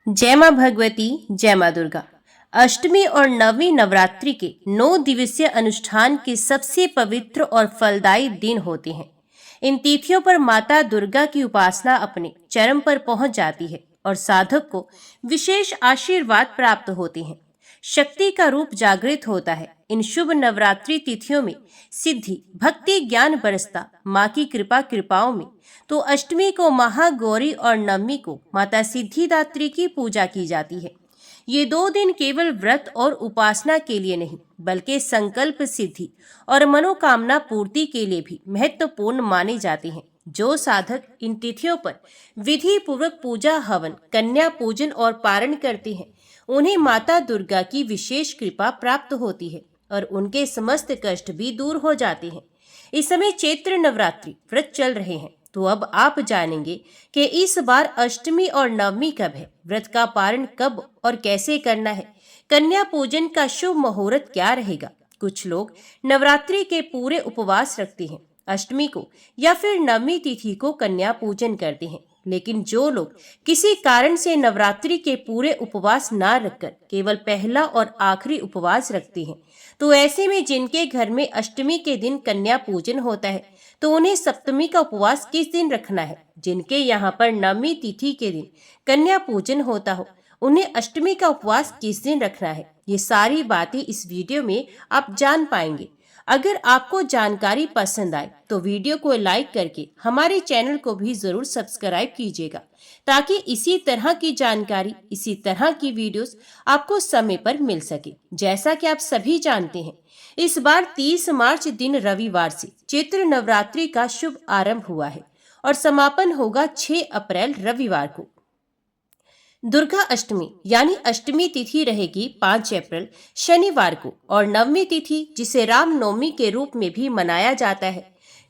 जय मां भगवती, जय मां दुर्गा। अष्टमी और नवमी नवरात्रि के 9 दिवसीय अनुष्ठान के सबसे पवित्र और फलदायी दिन होते हैं। इन तिथियों पर माता दुर्गा की उपासना अपने चरम पर पहुंच जाती है और साधक को विशेष आशीर्वाद प्राप्त होते हैं। शक्ति का रूप जागृत होता है। इन शुभ नवरात्रि तिथियों में सिद्धि, भक्ति, ज्ञान बरसता, माँ की कृपाओं में। तो अष्टमी को महागौरी और नवमी को माता सिद्धिदात्री की पूजा की जाती है। ये 2 दिन केवल व्रत और उपासना के लिए नहीं, बल्कि संकल्प सिद्धि और मनोकामना पूर्ति के लिए भी महत्वपूर्ण माने जाते हैं। जो साधक इन तिथियों पर विधि पूर्वक पूजा, हवन, कन्या पूजन और पारण करते हैं, उन्हें माता दुर्गा की विशेष कृपा प्राप्त होती है और उनके समस्त कष्ट भी दूर हो जाते हैं। इस समय चैत्र नवरात्रि व्रत चल रहे हैं, तो अब आप जानेंगे कि इस बार अष्टमी और नवमी कब है, व्रत का पारण कब और कैसे करना है, कन्या पूजन का शुभ मुहूर्त क्या रहेगा। कुछ लोग नवरात्रि के पूरे उपवास रखते हैं, अष्टमी को या फिर नवमी तिथि को कन्या पूजन करते हैं। लेकिन जो लोग किसी कारण से नवरात्रि के पूरे उपवास ना रखकर केवल पहला और आखिरी उपवास रखते हैं, तो ऐसे में जिनके घर में अष्टमी के दिन कन्या पूजन होता है, तो उन्हें सप्तमी का उपवास किस दिन रखना है। जिनके यहाँ पर नवमी तिथि के दिन कन्या पूजन होता हो, उन्हें अष्टमी का उपवास किस दिन रखना है। ये सारी बातें इस वीडियो में आप जान पाएंगे। अगर आपको जानकारी पसंद आए तो वीडियो को लाइक करके हमारे चैनल को भी जरूर सब्सक्राइब कीजिएगा, ताकि इसी तरह की जानकारी, इसी तरह की वीडियोस आपको समय पर मिल सके। जैसा कि आप सभी जानते हैं, इस बार 30 मार्च दिन रविवार से चैत्र नवरात्रि का शुभ आरंभ हुआ है और समापन होगा 6 अप्रैल रविवार को। दुर्गा अष्टमी यानी अष्टमी तिथि रहेगी 5 अप्रैल शनिवार को और नवमी तिथि, जिसे रामनवमी के रूप में भी मनाया जाता है,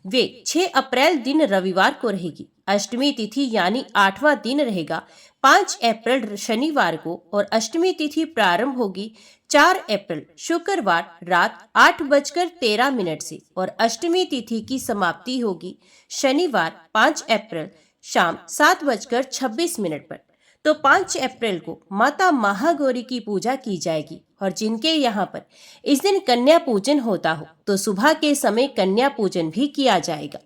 वे 6 अप्रैल दिन रविवार को रहेगी। अष्टमी तिथि यानी 8वां दिन रहेगा 5 अप्रैल शनिवार को और अष्टमी तिथि प्रारंभ होगी 4 अप्रैल शुक्रवार रात 8:13 से और अष्टमी तिथि की समाप्ति होगी शनिवार 5 अप्रैल शाम 7:26 पर। तो 5 अप्रैल को माता महागौरी की पूजा की जाएगी और जिनके यहाँ पर इस दिन कन्या पूजन होता हो, तो सुबह के समय कन्या पूजन भी किया जाएगा।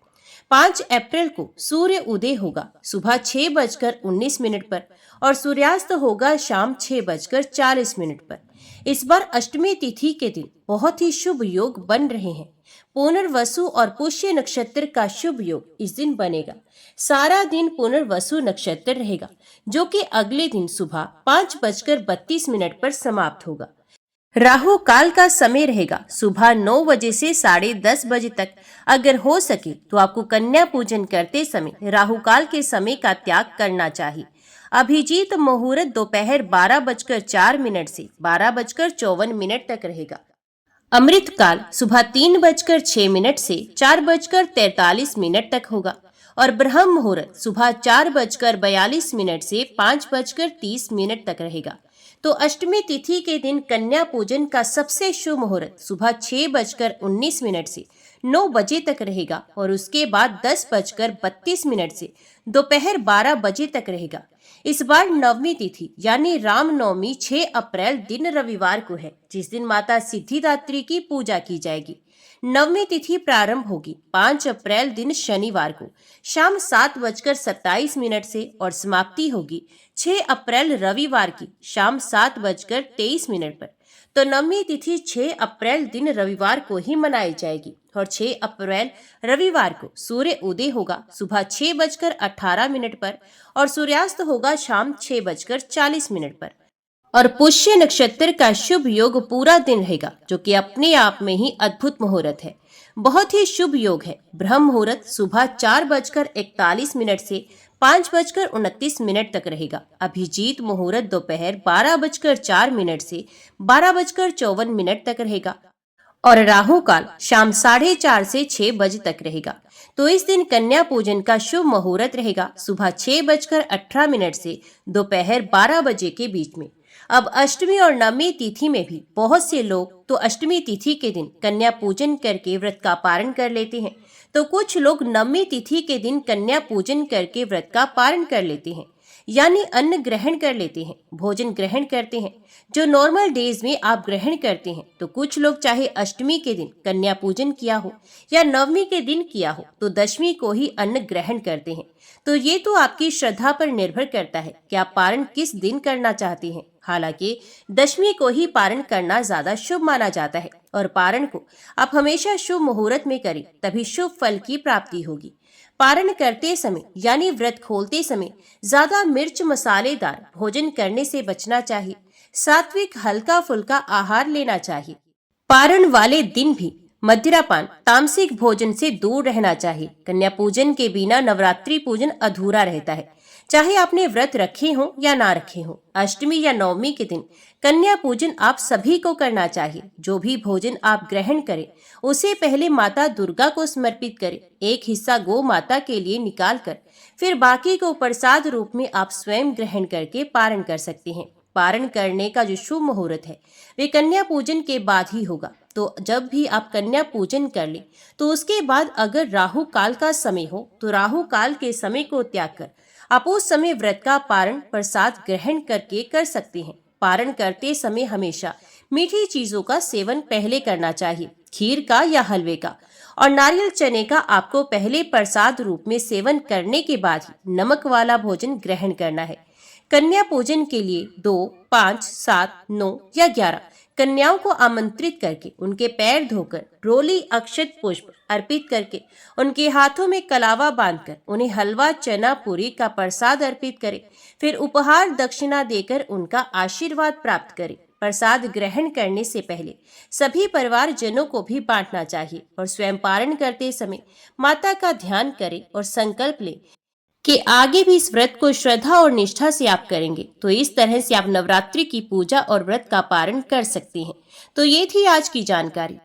5 अप्रैल को सूर्य उदय होगा सुबह 6:19 पर और सूर्यास्त होगा शाम 6:40 पर। इस बार अष्टमी तिथि के दिन बहुत ही शुभ योग बन रहे हैं। पुनर्वसु और पुष्य नक्षत्र का शुभ योग इस दिन बनेगा। सारा दिन पुनर्वसु नक्षत्र रहेगा, जो कि अगले दिन सुबह 5:32 पर समाप्त होगा। राहु काल का समय रहेगा सुबह 9 बजे से 10:30 बजे तक। अगर हो सके तो आपको कन्या पूजन करते समय राहु काल के समय का त्याग करना चाहिए। अभिजीत मुहूर्त दोपहर 12:04 से 12:54 तक रहेगा। अमृत काल सुबह 3:06 से 4:43 तक होगा और ब्रह्म मुहूर्त सुबह 4:42 से 5:30 तक रहेगा। तो अष्टमी तिथि के दिन कन्या पूजन का सबसे शुभ मुहूर्त सुबह 6:19 से 9 बजे तक रहेगा और उसके बाद 10:32 से दोपहर 12 बजे तक रहेगा। इस बार नवमी तिथि यानी रामनवमी 6 अप्रैल दिन रविवार को है, जिस दिन माता सिद्धिदात्री की पूजा की जाएगी। नवमी तिथि प्रारंभ होगी 5 अप्रैल दिन शनिवार को शाम 7:27 से और समाप्ति होगी 6 अप्रैल रविवार की शाम 7:23 पर। तो नवमी तिथि 6 अप्रैल दिन रविवार को ही मनाई जाएगी और 6 अप्रैल रविवार को सूर्य उदय होगा सुबह 6:18 पर और सूर्यास्त होगा शाम 6:40 पर। और पुष्य नक्षत्र का शुभ योग पूरा दिन रहेगा, जो कि अपने आप में ही अद्भुत मुहूर्त है। बहुत ही शुभ योग है। ब्रह्म मुहूर्त सुबह 4:41 से 5:29 तक रहेगा। अभिजीत मुहूर्त दोपहर 12:04 से 12:54 तक रहेगा और राहु काल शाम 4:30 से 6 बजे तक रहेगा। तो इस दिन कन्या पूजन का शुभ मुहूर्त रहेगा सुबह 6:18 से दोपहर 12 बजे के बीच में। अब अष्टमी और नवमी तिथि में भी बहुत से लोग तो अष्टमी तिथि के दिन कन्या पूजन करके व्रत का पारण कर लेते हैं, तो कुछ लोग नवमी तिथि के दिन कन्या पूजन करके व्रत का पारण कर लेते हैं। यानी अन्न ग्रहण कर लेते हैं, भोजन ग्रहण करते हैं, जो नॉर्मल डेज में आप ग्रहण करते हैं। तो कुछ लोग चाहे अष्टमी के दिन कन्या पूजन किया हो या नवमी के दिन किया हो तो दशमी को ही अन्न ग्रहण करते हैं। तो ये तो आपकी श्रद्धा पर निर्भर करता है कि आप पारण किस दिन करना चाहते हैं। हालांकि दशमी को ही पारण करना ज्यादा शुभ माना जाता है और पारण को आप हमेशा शुभ मुहूर्त में करें, तभी शुभ फल की प्राप्ति होगी। पारण करते समय यानी व्रत खोलते समय ज्यादा मिर्च मसालेदार भोजन करने से बचना चाहिए। सात्विक हल्का फुल्का आहार लेना चाहिए। पारण वाले दिन भी मदिरापान तामसिक भोजन से दूर रहना चाहिए। कन्या पूजन के बिना नवरात्रि पूजन अधूरा रहता है, चाहे आपने व्रत रखे हो या ना रखे हो। अष्टमी या नवमी के दिन कन्या पूजन आप सभी को करना चाहिए। जो भी भोजन आप ग्रहण करें उसे पहले माता दुर्गा को समर्पित करें। एक हिस्सा गौ माता के लिए निकाल कर फिर बाकी को प्रसाद रूप में आप स्वयं ग्रहण करके पारण कर सकते हैं। पारण करने का जो शुभ मुहूर्त है वे कन्या पूजन के बाद ही होगा। तो जब भी आप कन्या पूजन कर ले तो उसके बाद अगर राहु काल का समय हो तो राहु काल के समय को त्याग कर आप उस समय व्रत का पारण प्रसाद ग्रहण करके कर सकते हैं। पारण करते समय हमेशा मीठी चीजों का सेवन पहले करना चाहिए, खीर का या हलवे का, और नारियल चने का आपको पहले प्रसाद रूप में सेवन करने के बाद ही नमक वाला भोजन ग्रहण करना है। कन्या पूजन के लिए 2, 5, 7, 9 या 11 कन्याओं को आमंत्रित करके उनके पैर धोकर रोली अक्षत पुष्प अर्पित करके उनके हाथों में कलावा बांधकर उन्हें हलवा चना पूरी का प्रसाद अर्पित करें। फिर उपहार दक्षिणा देकर उनका आशीर्वाद प्राप्त करें। प्रसाद ग्रहण करने से पहले सभी परिवार जनों को भी बांटना चाहिए और स्वयं पारण करते समय माता का ध्यान करें और संकल्प लें कि आगे भी इस व्रत को श्रद्धा और निष्ठा से आप करेंगे। तो इस तरह से आप नवरात्रि की पूजा और व्रत का पारण कर सकते हैं। तो ये थी आज की जानकारी।